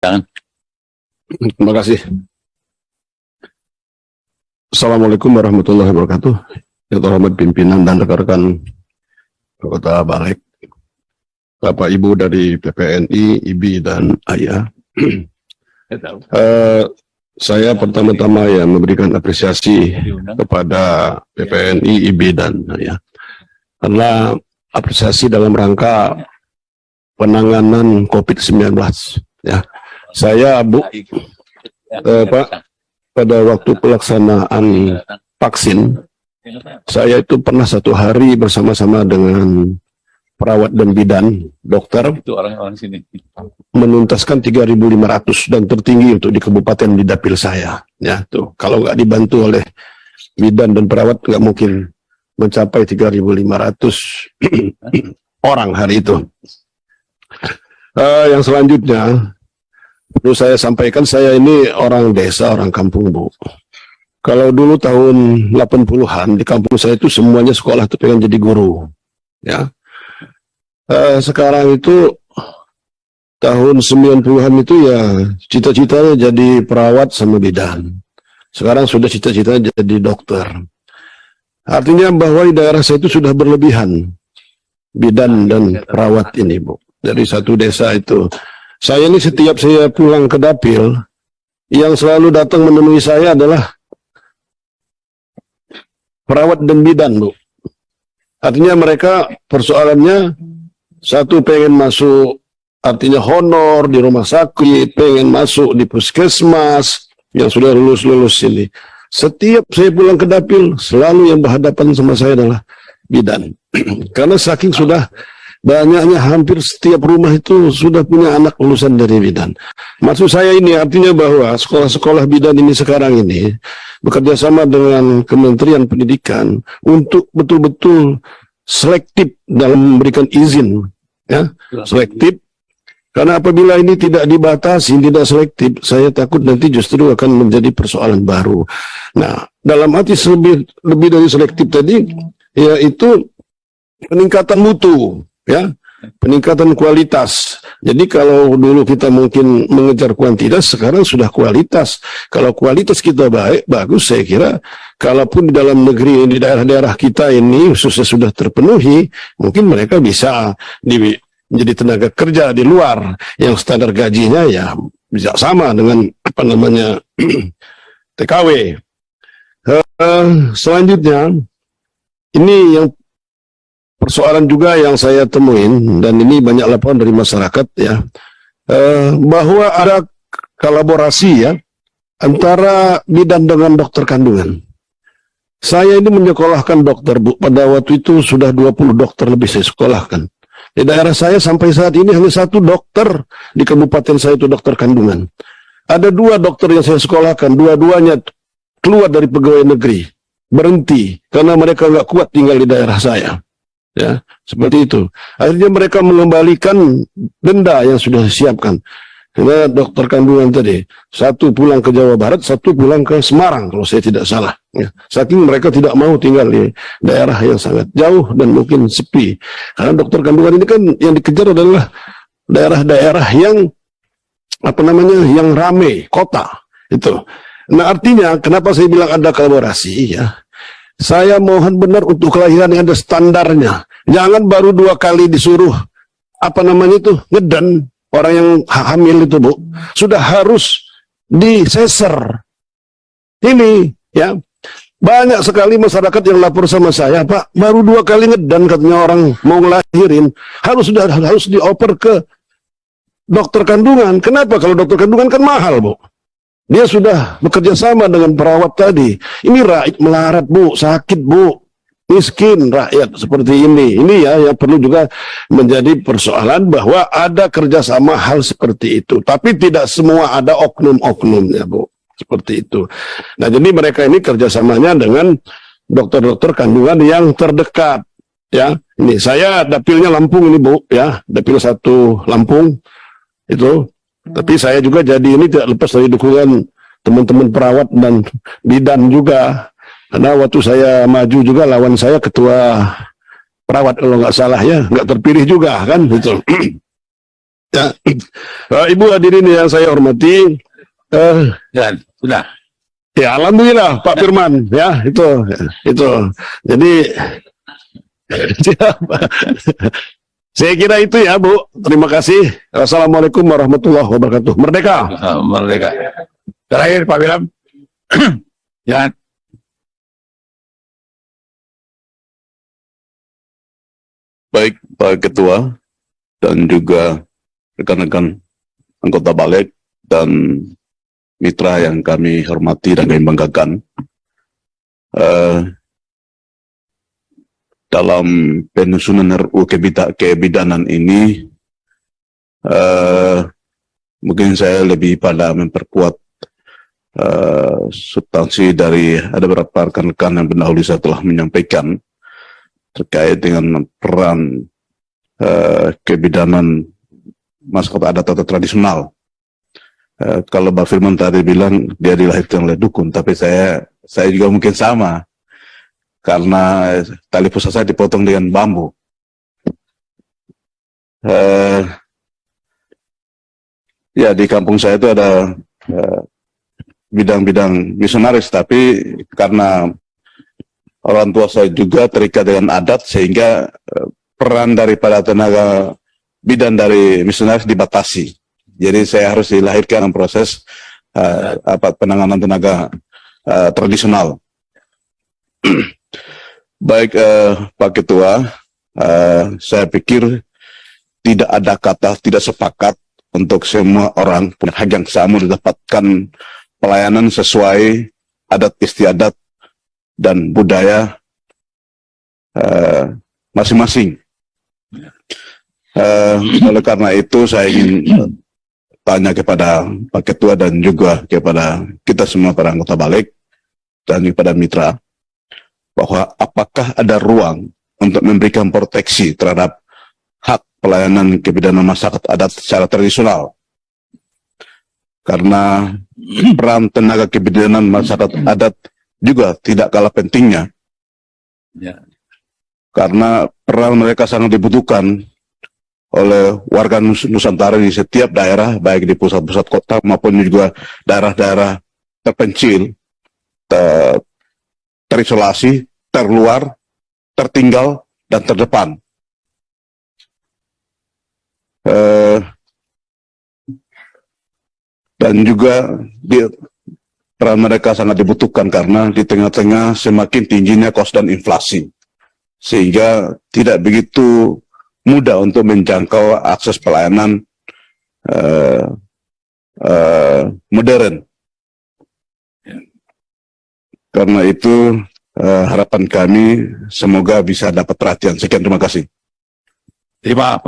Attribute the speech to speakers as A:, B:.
A: Jangan.
B: Terima kasih. Assalamualaikum warahmatullahi wabarakatuh. Yang terhormat pimpinan dan rekan-rekan anggota Balik, Bapak Ibu dari PPNI, IBI dan Ayah. Saya pertama-tama ya memberikan apresiasi kepada PPNI, IBI dan Ayah. Karena apresiasi dalam rangka penanganan COVID-19. Ya, saya Pak, pada waktu pelaksanaan vaksin, saya itu pernah satu hari bersama-sama dengan perawat dan bidan, dokter,
A: Itu orang-orang sini.
B: menuntaskan 3.500 dan tertinggi untuk di kabupaten di dapil saya. Ya, tuh kalau nggak dibantu oleh bidan dan perawat nggak mungkin mencapai 3.500 orang hari itu. Yang selanjutnya perlu saya sampaikan, saya ini orang desa, orang kampung, Bu. Kalau dulu tahun 80-an di kampung saya itu semuanya sekolah itu pengen jadi guru, ya. Sekarang itu tahun 90-an itu ya cita-citanya jadi perawat sama bidan. Sekarang sudah cita-citanya jadi dokter. Artinya bahwa di daerah saya itu sudah berlebihan bidan dan perawat ini, Bu. Dari satu desa itu. Saya ini setiap saya pulang ke dapil, yang selalu datang menemui saya adalah perawat dan bidan, Bu. Artinya mereka persoalannya, satu pengen masuk, artinya honor di rumah sakit, pengen masuk di puskesmas, yang sudah lulus-lulus ini. Setiap saya pulang ke dapil, selalu yang berhadapan sama saya adalah bidan. Karena saking sudah banyaknya, hampir setiap rumah itu sudah punya anak lulusan dari bidan. Maksud saya ini artinya bahwa sekolah-sekolah bidan ini sekarang ini bekerja sama dengan Kementerian Pendidikan untuk betul-betul selektif dalam memberikan izin, ya, selektif. Karena apabila ini tidak dibatasi, tidak selektif, saya takut nanti justru akan menjadi persoalan baru. Nah, dalam arti lebih dari selektif tadi, yaitu peningkatan mutu, ya, peningkatan kualitas. Jadi kalau dulu kita mungkin mengejar kuantitas, sekarang sudah kualitas. Kalau kualitas kita baik, bagus, saya kira kalaupun di dalam negeri, di daerah-daerah kita ini khususnya sudah terpenuhi, mungkin mereka bisa menjadi tenaga kerja di luar yang standar gajinya ya bisa sama dengan apa namanya TKW. Selanjutnya ini yang persoalan juga yang saya temuin, dan ini banyak laporan dari masyarakat ya, bahwa ada kolaborasi ya antara bidan dengan dokter kandungan. Saya ini menyekolahkan dokter, Bu. Pada waktu itu sudah 20 dokter lebih saya sekolahkan. Di daerah saya sampai saat ini hanya satu dokter di kabupaten saya itu dokter kandungan. Ada 2 dokter yang saya sekolahkan, dua-duanya keluar dari pegawai negeri, berhenti karena mereka nggak kuat tinggal di daerah saya. Ya, seperti itu. Akhirnya mereka mengembalikan denda yang sudah disiapkan. Karena dokter kandungan tadi, satu pulang ke Jawa Barat, satu pulang ke Semarang kalau saya tidak salah. Ya. Saking mereka tidak mau tinggal di daerah yang sangat jauh dan mungkin sepi. Karena dokter kandungan ini kan yang dikejar adalah daerah-daerah yang apa namanya, yang ramai, kota itu. Nah, artinya kenapa saya bilang ada kolaborasi ya? Saya mohon benar untuk kelahiran yang ada standarnya. Jangan baru 2 kali disuruh apa namanya itu ngedan orang yang hamil itu, Bu. Sudah harus diseser. Ini ya. Banyak sekali masyarakat yang lapor sama saya, Pak, baru 2 kali ngedan katanya orang mau ngelahirin, harus dioper ke dokter kandungan. Kenapa? Kalau dokter kandungan kan mahal, Bu. Dia sudah bekerja sama dengan perawat tadi. Ini rakyat melarat, Bu, sakit, Bu, miskin rakyat seperti ini. Ini ya yang perlu juga menjadi persoalan bahwa ada kerjasama hal seperti itu. Tapi tidak semua, ada oknum-oknumnya, Bu. Seperti itu. Nah, jadi mereka ini kerjasamanya dengan dokter-dokter kandungan yang terdekat. Ya, ini saya dapilnya Lampung ini, Bu, ya, dapil 1 Lampung itu. Tapi saya juga jadi ini tidak lepas dari dukungan teman-teman perawat dan bidan juga. Karena waktu saya maju juga lawan saya ketua perawat kalau nggak salah ya, nggak terpilih juga kan gitu. Ya, Ibu hadirin yang saya hormati,
A: Ya, sudah.
B: ya alhamdulillah Pak Firman, ya itu. Jadi saya kira itu ya Bu. Terima kasih. Assalamualaikum warahmatullahi wabarakatuh. Merdeka.
A: Merdeka. Terakhir Pak Wilam. Ya.
C: Baik Pak Ketua dan juga rekan-rekan anggota balik dan mitra yang kami hormati dan kami banggakan. Dalam penyusunan RUU kebidanan ini, mungkin saya lebih pada memperkuat substansi dari ada beberapa rekan-rekan yang pendahulu saya telah menyampaikan terkait dengan peran kebidanan masyarakat adat atau tradisional. Kalau Mbak Firman tadi bilang dia dilahirkan oleh dukun, tapi saya juga mungkin sama, karena tali pusat saya dipotong dengan bambu. Ya, di kampung saya itu ada bidang-bidang misionaris, tapi karena orang tua saya juga terikat dengan adat, sehingga peran daripada tenaga bidan dari misionaris dibatasi. Jadi saya harus dilahirkan dalam proses penanganan tenaga tradisional. Baik Pak Ketua, saya pikir tidak ada kata tidak sepakat untuk semua orang punya hak yang sama mendapatkan pelayanan sesuai adat istiadat dan budaya masing-masing. Oleh karena itu saya ingin tanya kepada Pak Ketua dan juga kepada kita semua para anggota balik dan kepada mitra, bahwa apakah ada ruang untuk memberikan proteksi terhadap hak pelayanan kebidanan masyarakat adat secara tradisional. Karena peran tenaga kebidanan masyarakat adat juga tidak kalah pentingnya.
A: Ya.
C: Karena peran mereka sangat dibutuhkan oleh warga Nusantara di setiap daerah, baik di pusat-pusat kota maupun juga daerah-daerah terpencil, terisolasi, terluar, tertinggal, dan terdepan. Dan juga peran mereka sangat dibutuhkan karena di tengah-tengah semakin tingginya kos dan inflasi, sehingga tidak begitu mudah untuk menjangkau akses pelayanan modern. Karena itu harapan kami semoga bisa dapat perhatian. Sekian, terima kasih.
A: Terima